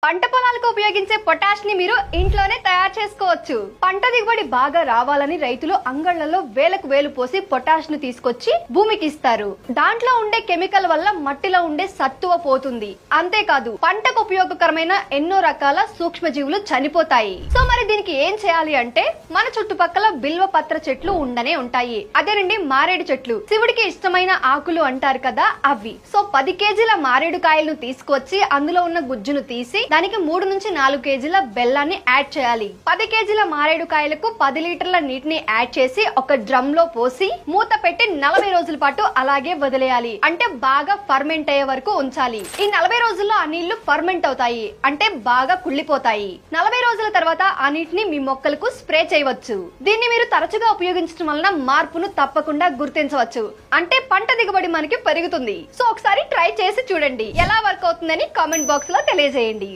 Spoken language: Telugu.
పంట పొలాలకు ఉపయోగించే పొటాష్ ని మీరు ఇంట్లోనే తయారు చేసుకోవచ్చు. పంట దిగుబడి బాగా రావాలని రైతులు అంగళ్లలో వేలకు వేలు పోసి పొటాష్ ను తీసుకొచ్చి భూమికి ఇస్తారు. దాంట్లో ఉండే కెమికల్ వల్ల మట్టిలో ఉండే సత్తువ పోతుంది. అంతేకాదు పంటకు ఉపయోగకరమైన ఎన్నో రకాల సూక్ష్మజీవులు చనిపోతాయి. సో మరి దీనికి ఏం చేయాలి అంటే మన చుట్టుపక్కల బిల్వ పత్ర చెట్లు ఉండనే ఉంటాయి. అదేనండి మారేడు చెట్లు. శివుడికి ఇష్టమైన ఆకులు అంటారు కదా అవి. సో 10 కేజీల మారేడు కాయలను తీసుకొచ్చి అందులో ఉన్న గుజ్జును తీసి దానికి 3 నుంచి 4 కేజీల బెల్లాన్ని యాడ్ చేయాలి. 10 కేజీల మారేడు కాయలకు 10 లీటర్ల నీటిని యాడ్ చేసి ఒక డ్రమ్ లో పోసి మూత పెట్టి 40 రోజుల పాటు అలాగే వదిలేయాలి. అంటే బాగా ఫర్మెంట్ అయ్యే వరకు ఉంచాలి. ఈ 40 రోజుల్లో ఆ నీళ్లు ఫర్మెంట్ అవుతాయి, అంటే బాగా కుళ్ళిపోతాయి. 40 రోజుల తర్వాత ఆ నీటిని మీ మొక్కలకు స్ప్రే చేయవచ్చు. దీన్ని మీరు తరచుగా ఉపయోగించడం వలన మార్పును తప్పకుండా గుర్తించవచ్చు. అంటే పంట దిగుబడి మనకి పెరుగుతుంది. సో ఒకసారి ట్రై చేసి చూడండి, ఎలా వర్క్ అవుతుందని కామెంట్ బాక్స్ లో తెలియజేయండి.